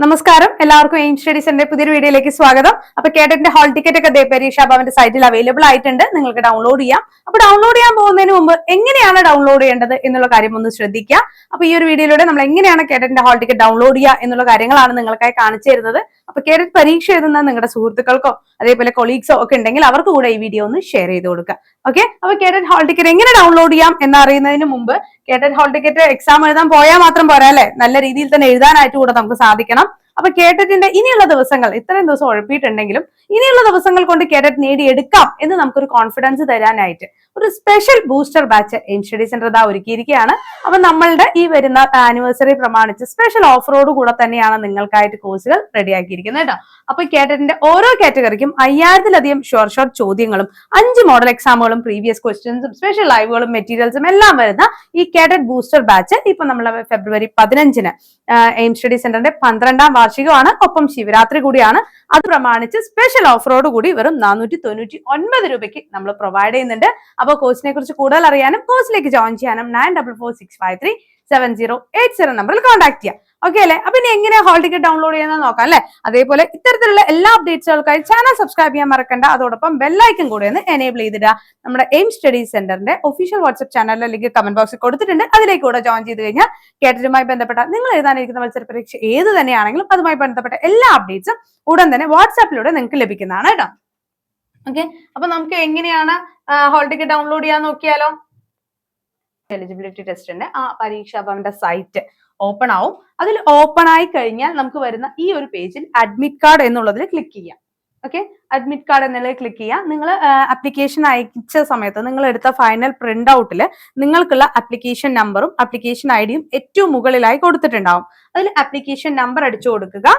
നമസ്കാരം, എല്ലാവർക്കും എയിം സ്റ്റഡീസിന്റെ പുതിയൊരു വീഡിയോയിലേക്ക് സ്വാഗതം. അപ്പൊ കേഡറ്റിന്റെ ഹാൾ ടിക്കറ്റ് ഒക്കെ പരീക്ഷാ ഭവന്റെ സൈറ്റിൽ അവൈലബിൾ ആയിട്ടുണ്ട്. നിങ്ങൾക്ക് ഡൗൺലോഡ് ചെയ്യാം. അപ്പൊ ഡൗൺലോഡ് ചെയ്യാൻ പോകുന്നതിന് മുമ്പ് എങ്ങനെയാണ് ഡൗൺലോഡ് ചെയ്യേണ്ടത് എന്നുള്ള കാര്യം ഒന്ന് ശ്രദ്ധിക്കുക. അപ്പൊ ഈ ഒരു വീഡിയോയിലൂടെ നമ്മൾ എങ്ങനെയാണ് കേഡറ്റിന്റെ ഹാൾ ടിക്കറ്റ് ഡൗൺലോഡ് ചെയ്യുക എന്നുള്ള കാര്യങ്ങളാണ് നിങ്ങൾക്കായി കാണിച്ചു തരുന്നത്. അപ്പൊ കേഡറ്റ് പരീക്ഷ എഴുതുന്ന നിങ്ങളുടെ സുഹൃത്തുക്കൾക്കോ അതേപോലെ കൊളീഗ്സോ ഒക്കെ ഉണ്ടെങ്കിൽ അവർക്ക് കൂടെ ഈ വീഡിയോ ഒന്ന് ഷെയർ ചെയ്ത് കൊടുക്കുക. ഓക്കെ, അപ്പൊ കേഡറ്റ് ഹാൾ ടിക്കറ്റ് എങ്ങനെ ഡൗൺലോഡ് ചെയ്യാം എന്നറിയുന്നതിന് മുമ്പ് കേഡറ്റ് ഹാൾ ടിക്കറ്റ് എക്സാം എഴുതാൻ പോയാൽ മാത്രം പോരാ അല്ലെ, നല്ല രീതിയിൽ തന്നെ എഴുതാനായിട്ട് കൂടെ നമുക്ക് സാധിക്കണം. അപ്പൊ കേഡറ്റിന്റെ ഇനിയുള്ള ദിവസങ്ങൾ, ഇത്രയും ദിവസം ഉഴപ്പിയിട്ടുണ്ടെങ്കിലും ഇനിയുള്ള ദിവസങ്ങൾ കൊണ്ട് കേഡറ്റ് നേടിയെടുക്കാം എന്ന് നമുക്കൊരു കോൺഫിഡൻസ് തരാനായിട്ട് ഒരു special booster batch aim study centre ഇതാ ഒരുക്കിയിരിക്കുകയാണ്. അപ്പൊ നമ്മളുടെ ഈ വരുന്ന ആനിവേഴ്സറി പ്രമാണിച്ച് സ്പെഷ്യൽ ഓഫറോട് കൂടെ തന്നെയാണ് നിങ്ങൾക്കായിട്ട് കോഴ്സുകൾ റെഡിയാക്കിയിരിക്കുന്നത് കേട്ടോ. അപ്പൊ കേഡറ്റിന്റെ ഓരോ കാറ്റഗറിക്കും 5000-ലധികം ഷോർട്ട് ചോദ്യങ്ങളും 5 മോഡൽ എക്സാമുകളും പ്രീവിയസ് ക്വസ്റ്റ്യൻസും സ്പെഷ്യൽ ലൈവുകളും മെറ്റീരിയൽസും എല്ലാം വരുന്ന ഈ കേഡറ്റ് ബൂസ്റ്റർ ബാച്ച് ഇപ്പൊ നമ്മൾ ഫെബ്രുവരി 15-ന് എയിം സ്റ്റഡി സെന്ററിന്റെ 12ാം വാർഷികമാണ്, ഒപ്പം ശിവരാത്രി കൂടിയാണ്. അത് പ്രമാണിച്ച് സ്പെഷ്യൽ ഓഫറോട് കൂടി വെറും 499 രൂപയ്ക്ക് നമ്മൾ പ്രൊവൈഡ് ചെയ്യുന്നുണ്ട്. അപ്പൊ കോഴ്സിനെ കുറിച്ച് കൂടുതൽ അറിയാനും കോഴ്സിലേക്ക് ജോയിൻ ചെയ്യാനും 9446537080 നമ്പറിൽ കോൺടാക്ട് ചെയ്യാം. ഓക്കെ അല്ലെ? അപ്പൊ ഇനി എങ്ങനെ ഹാൾ ടിക്കറ്റ് ഡൗൺലോഡ് ചെയ്യുന്നത് നോക്കാം അല്ലെ. അതേപോലെ ഇത്തരത്തിലുള്ള എല്ലാ അപ്ഡേറ്റ്സുകൾക്കായി ചാനൽ സബ്സ്ക്രൈബ് ചെയ്യാൻ മറക്കണ്ട. അതോടൊപ്പം ബെല്ലൈക്കൻ കൂടെ ഒന്ന് എനേബിൾ ചെയ്തിടുക. നമ്മുടെ എയിം സ്റ്റഡി സെന്ററിന്റെ ഒഫീഷ്യൽ വാട്സ്ആപ്പ് ചാനലിലെ ലിങ്ക് കമന്റ് ബോക്സിൽ കൊടുത്തിട്ടുണ്ട്. അതിലേക്ക് കൂടെ ജോയിൻ ചെയ്ത് കഴിഞ്ഞാൽ കേഡറ്റുമായി ബന്ധപ്പെട്ട നിങ്ങൾ എഴുതാനിരിക്കുന്ന മത്സര പരീക്ഷ ഏത് തന്നെയാണെങ്കിലും അതുമായി ബന്ധപ്പെട്ട എല്ലാ അപ്ഡേറ്റ്സും ഉടൻ തന്നെ വാട്സ്ആപ്പിലൂടെ നിങ്ങൾക്ക് ലഭിക്കുന്നതാണ് കേട്ടോ. ഓക്കെ, അപ്പൊ നമുക്ക് എങ്ങനെയാണ് ഹാൾ ടിക്കറ്റ് ഡൗൺലോഡ് ചെയ്യാൻ നോക്കിയാലോ. എലിജിബിലിറ്റി ടെസ്റ്റിന്റെ ആ പരീക്ഷാ ഭവന്റെ സൈറ്റ് ഓപ്പൺ ആവും. അതിൽ ഓപ്പൺ ആയി കഴിഞ്ഞാൽ നമുക്ക് വരുന്ന ഈ ഒരു പേജിൽ അഡ്മിറ്റ് കാർഡ് എന്നുള്ളതിൽ ക്ലിക്ക് ചെയ്യാം. ഓക്കെ, അഡ്മിറ്റ് കാർഡ് എന്നുള്ളത് ക്ലിക്ക് ചെയ്യുക. നിങ്ങൾ ആപ്ലിക്കേഷൻ അയച്ച സമയത്ത് നിങ്ങൾ എടുത്ത ഫൈനൽ പ്രിന്റ് ഔട്ടിൽ നിങ്ങൾക്കുള്ള ആപ്ലിക്കേഷൻ നമ്പറും ആപ്ലിക്കേഷൻ ഐഡിയും ഏറ്റവും മുകളിലായി കൊടുത്തിട്ടുണ്ടാവും. അതിൽ ആപ്ലിക്കേഷൻ നമ്പർ അടിച്ചു കൊടുക്കുക.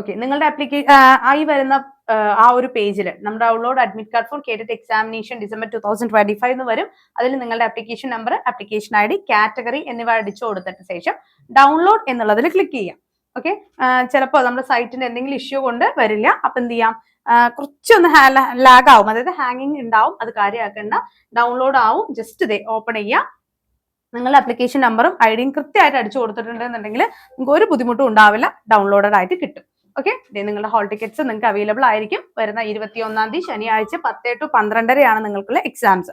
ഓക്കെ, നിങ്ങളുടെ ആയി വരുന്ന ആ ഒരു പേജിൽ നമ്മുടെ download admit card for cadet examination December 2025 എന്ന് വരും. അതിൽ നിങ്ങളുടെ application number, application I D, category എന്നിവ അടിച്ചു കൊടുത്തിട്ട് ശേഷം ഡൗൺലോഡ് എന്നുള്ളതിൽ ക്ലിക്ക് ചെയ്യാം. ഓക്കെ, ചിലപ്പോൾ നമ്മുടെ സൈറ്റിന്റെ എന്തെങ്കിലും ഇഷ്യൂ കൊണ്ട് വരില്ല. അപ്പൊ എന്ത് ചെയ്യാം, കുറച്ചൊന്ന് ലാഗ് ആവും, അതായത് ഹാങ്ങിങ് ഉണ്ടാവും. അത് കാര്യമാക്കേണ്ട, ഡൗൺലോഡ് ആവും. ജസ്റ്റ് ഇതേ ഓപ്പൺ ചെയ്യാം. നിങ്ങളുടെ ആപ്ലിക്കേഷൻ നമ്പറും ഐഡിയും കൃത്യമായിട്ട് അടിച്ചു കൊടുത്തിട്ടുണ്ടെന്നുണ്ടെങ്കിൽ നിങ്ങൾക്ക് ഒരു ബുദ്ധിമുട്ടും ഉണ്ടാവില്ല, ഡൗൺലോഡഡ് ആയിട്ട് കിട്ടും. ഓക്കെ, നിങ്ങളുടെ ഹാൾ ടിക്കറ്റ്സ് നിങ്ങൾക്ക് അവൈലബിൾ ആയിരിക്കും. വരുന്ന 21-ാം തീയതി ശനിയാഴ്ച 10 to 12:30 നിങ്ങൾക്കുള്ള എക്സാംസ്.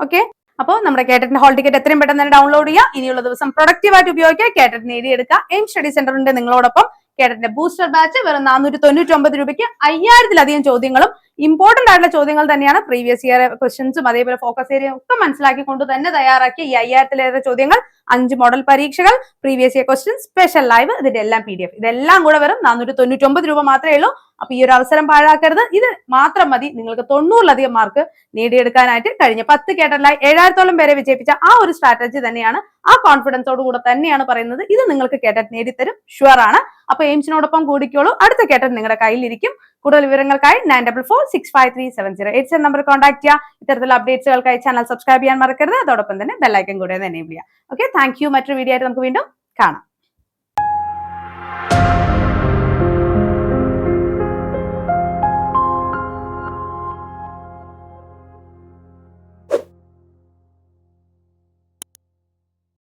ഓക്കെ, അപ്പോൾ നമ്മുടെ കേഡറ്റിന്റെ ഹാൾ ടിക്കറ്റ് എത്രയും പെട്ടെന്ന് തന്നെ ഡൗൺലോഡ് ചെയ്യുക. ഇനിയുള്ള ദിവസം പ്രൊഡക്റ്റീവായിട്ട് ഉപയോഗിക്കുക, കേഡറ്റ് നേടിയെടുക്കുക. എയിം സ്റ്റഡി സെന്ററിന്റെ നിങ്ങളോടൊപ്പം കേഡറ്റിന്റെ ബൂസ്റ്റർ ബാച്ച് വെറും 499 രൂപയ്ക്ക് 5000-ലധികം ചോദ്യങ്ങളും ഇമ്പോർട്ടന്റ് ആയിട്ടുള്ള ചോദ്യങ്ങൾ തന്നെയാണ്. പ്രീവിയസ് ഇയർ ക്വസ്റ്റ്യൻസും അതേപോലെ ഫോക്കസ് ഏരിയ ഒക്കെ മനസ്സിലാക്കിക്കൊണ്ട് തന്നെ തയ്യാറാക്കിയ ഈ 5000-ലേറെ ചോദ്യങ്ങൾ, 5 മോഡൽ പരീക്ഷകൾ, previous year questions, special live, ഇതിന്റെ എല്ലാം PDF, ഇതെല്ലാം കൂടെ വെറും 499 രൂപ മാത്രമേ ഉള്ളൂ. അപ്പൊ ഈ ഒരു അവസരം പാഴാക്കരുത്. ഇത് മാത്രം മതി നിങ്ങൾക്ക് 90-ലധികം മാർക്ക് നേടിയെടുക്കാനായിട്ട്. കഴിഞ്ഞ 10 കേഡറ്റിലായി 7000-ഓളം പേരെ വിജയിപ്പിച്ച ആ ഒരു സ്ട്രാറ്റജി തന്നെയാണ്, ആ കോൺഫിഡൻസോട് കൂടെ തന്നെയാണ് പറയുന്നത്. ഇത് നിങ്ങൾക്ക് കേഡറ്റ് നേടിത്തരും, ഷുവർ ആണ്. അപ്പൊ എയിംസിനോടൊപ്പം കൂടിക്കോളൂ. അടുത്ത കേഡറ്റ് നിങ്ങളുടെ കയ്യിലിരിക്കും. കൂടുതൽ വിവരങ്ങൾക്കായി 9446537080 നമ്പർ കോൺടാക്ട് ചെയ്യുക. ഇത്തരത്തിലുള്ള അപ്ഡേറ്റ്സുകൾക്കായി ചാനൽ സബ്സ്ക്രൈബ് ചെയ്യാൻ മറക്കരുത്. അതോടൊപ്പം തന്നെ ബെല്ലൈക്കൻ കൂടെ എനേബിൾ ചെയ്യുക. Okay, thank you. മറ്റൊരു വീഡിയോ ആയിട്ട് നമുക്ക് വീണ്ടും കാണാം.